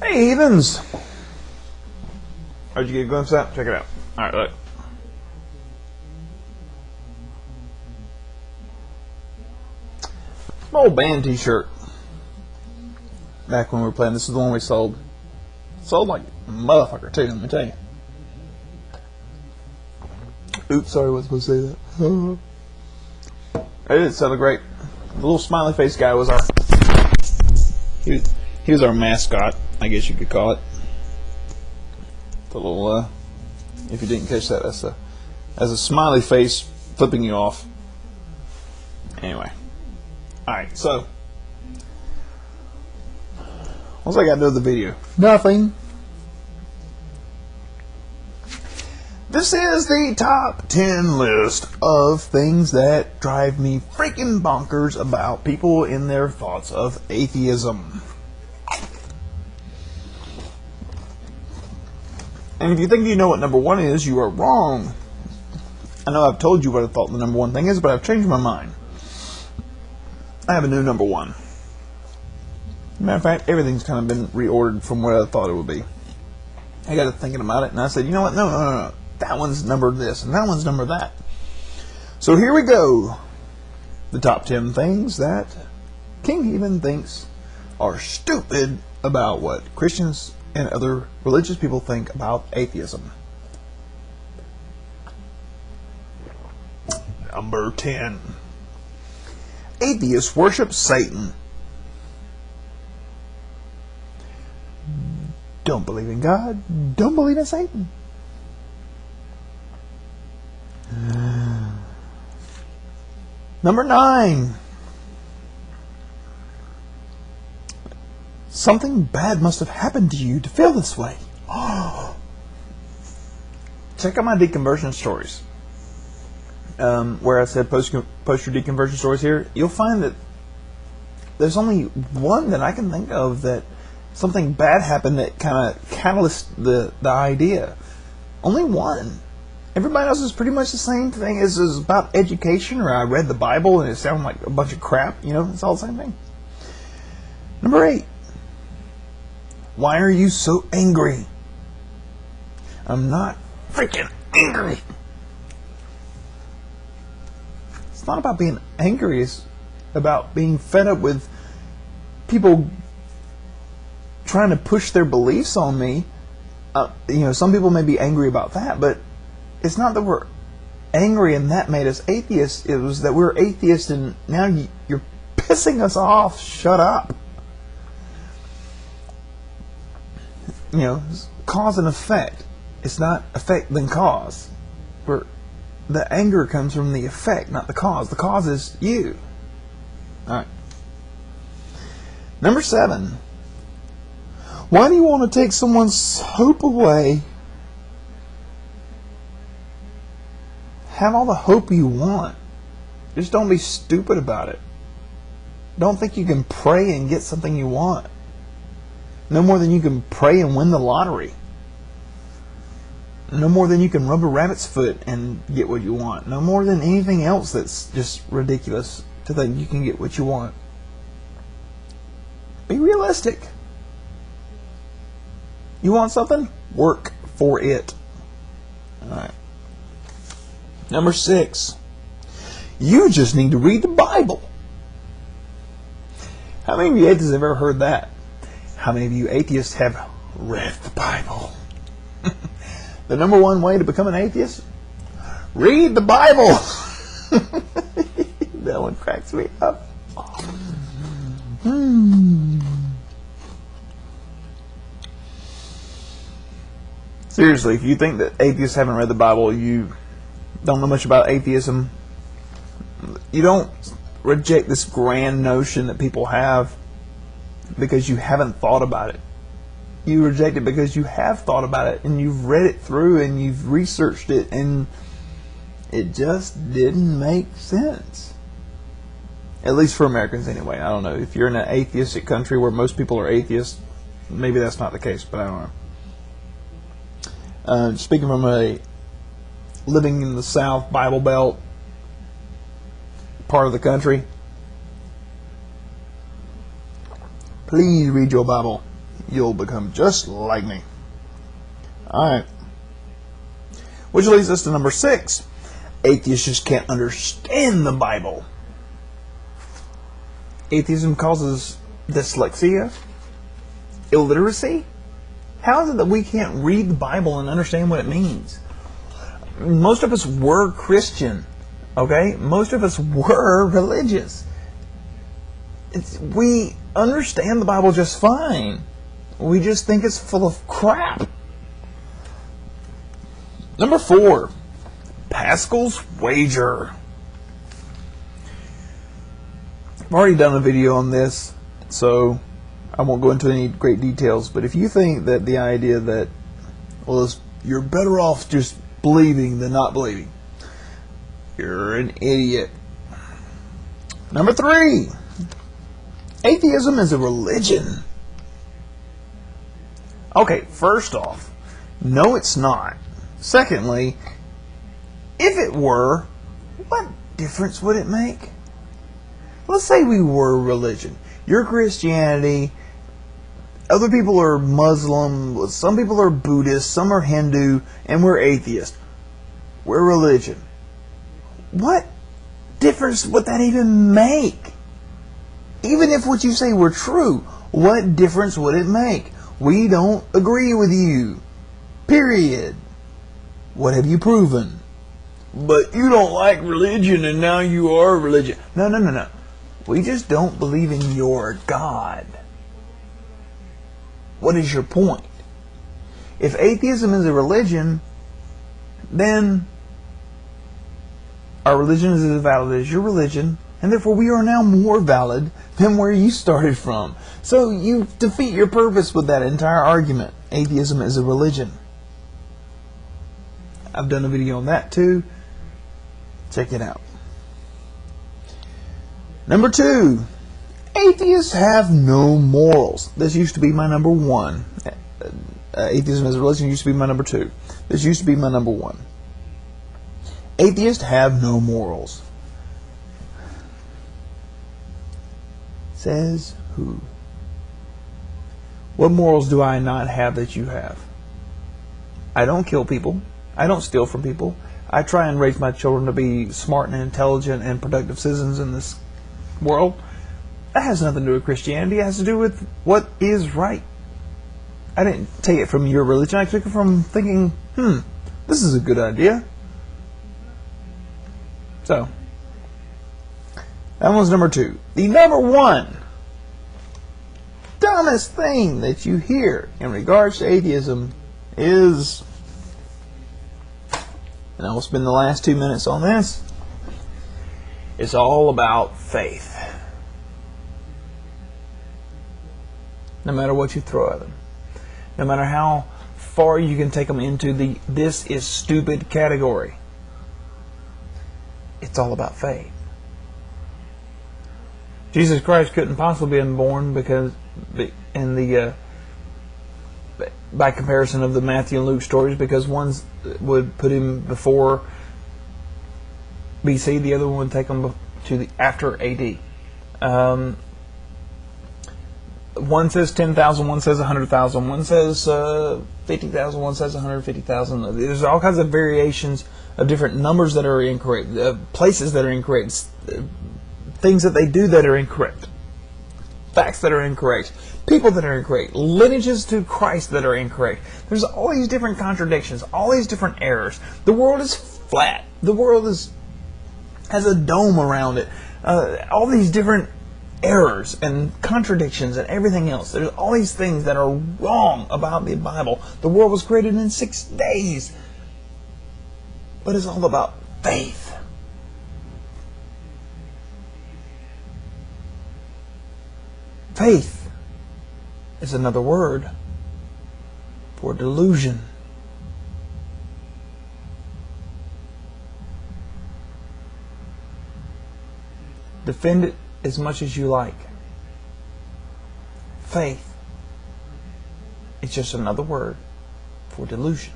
Hey, heathens! How'd you get a glimpse of that? Check it out. Alright, look. My old band t-shirt. Back when we were playing, this is the one we sold. Sold like a motherfucker too, let me tell you. Oops, sorry, I wasn't supposed to say that. It did sound great. The little smiley face guy was our... He was our mascot, I guess you could call it. The little, if you didn't catch that, that's a smiley face flipping you off. Anyway. Alright, so. What's I got to do with the video? Nothing. This is the top 10 list of things that drive me freaking bonkers about people in their thoughts of atheism. And if you think you know what number one is, you are wrong. I know I've told you what I thought the number one thing is, but I've changed my mind. I have a new number one. Matter of fact, everything's kind of been reordered from what I thought it would be. I got to thinking about it, and I said, you know what? No. That one's number this, and that one's number that. So here we go. The top 10 things that King Heathen thinks are stupid about what Christians and other religious people think about atheism. Number 10. Atheists worship Satan. Don't believe in God. Don't believe in Satan. Number 9. Something bad must have happened to you to feel this way. Check out my deconversion stories. Where I said post your deconversion stories here. You'll find that there's only one that I can think of that something bad happened that kind of catalyzed the idea. Only one. Everybody else is pretty much the same thing. Is about education, or I read the Bible and it sounded like a bunch of crap. You know, it's all the same thing. Number 8. Why are you so angry? I'm not freaking angry. It's not about being angry. It's about being fed up with people trying to push their beliefs on me. Some people may be angry about that, but it's not that we're angry and that made us atheists. It was that we're atheists and now you're pissing us off. Shut up. Cause and effect. It's not effect then cause. The anger comes from the effect, not the cause. The cause is you. Alright. Number 7. Why do you want to take someone's hope away? Have all the hope you want. Just don't be stupid about it. Don't think you can pray and get something you want. No more than you can pray and win the lottery. No more than you can rub a rabbit's foot and get what you want. No more than anything else that's just ridiculous to think you can get what you want. Be realistic. You want something? Work for it. Alright. Number 6. You just need to read the Bible. How many of you atheists have ever heard that? How many of you atheists have read the Bible? The number one way to become an atheist? Read the Bible. That one cracks me up. Seriously, if you think that atheists haven't read the Bible, you don't know much about atheism. You don't reject this grand notion that people have because you haven't thought about it. You reject it because you have thought about it and you've read it through and you've researched it and it just didn't make sense. At least for Americans anyway. I don't know. If you're in an atheistic country where most people are atheists, maybe that's not the case, but I don't know. Speaking from a living in the South Bible Belt part of the country, please read your Bible. you'll become just like me. Alright. Which leads us to number 6. Atheists just can't understand the Bible. Atheism causes dyslexia, illiteracy. How is it that we can't read the Bible and understand what it means? Most of us were Christian, okay? Most of us were religious. We understand the Bible just fine. We just think it's full of crap. Number 4, Pascal's wager. I've already done a video on this, so I won't go into any great details. But if you think that the idea that, well, you're better off just believing than not believing, you're an idiot. Number 3, atheism is a religion. Okay, first off, no, it's not. Secondly, if it were, what difference would it make? Let's say we were a religion. You're Christianity, other people are Muslim, some people are Buddhist, some are Hindu, and we're atheist. We're religion. What difference would that even make? Even if what you say were true, what difference would it make? We don't agree with you. Period. What have you proven? But you don't like religion and now you are religion. No. We just don't believe in your God. What is your point? If atheism is a religion, then our religion is as valid as your religion, and therefore we are now more valid than where you started from. So you defeat your purpose with that entire argument. Atheism is a religion. I've done a video on that too. Check it out. Number 2, atheists have no morals. This used to be my number 1. Atheism as a religion used to be my number 2. This used to be my number 1. Atheists have no morals. Says who? What morals do I not have that you have? I don't kill people. I don't steal from people. I try and raise my children to be smart and intelligent and productive citizens in this world. That has nothing to do with Christianity. It has to do with what is right. I didn't take it from your religion. I took it from thinking, this is a good idea. So, that one's number 2. The number 1 dumbest thing that you hear in regards to atheism is, and I will spend the last 2 minutes on this, it's all about faith. No matter what you throw at them. No matter how far you can take them into the this is stupid category. It's all about faith. Jesus Christ couldn't possibly have been born because in the by comparison of the Matthew and Luke stories, because one would put him before BC, the other one would take him to the after AD. One says 10,000, one says 100,000, one says 50,000, one says 150,000. There's all kinds of variations of different numbers that are incorrect, places that are incorrect, things that they do that are incorrect, facts that are incorrect, people that are incorrect, lineages to Christ that are incorrect. There's all these different contradictions, all these different errors. The world is flat. The world has a dome around it. All these different errors and contradictions and everything else. There's all these things that are wrong about the Bible. The world was created in 6 days. But it's all about faith. Faith is another word for delusion. Defend it as much as you like. Faith is just another word for delusion.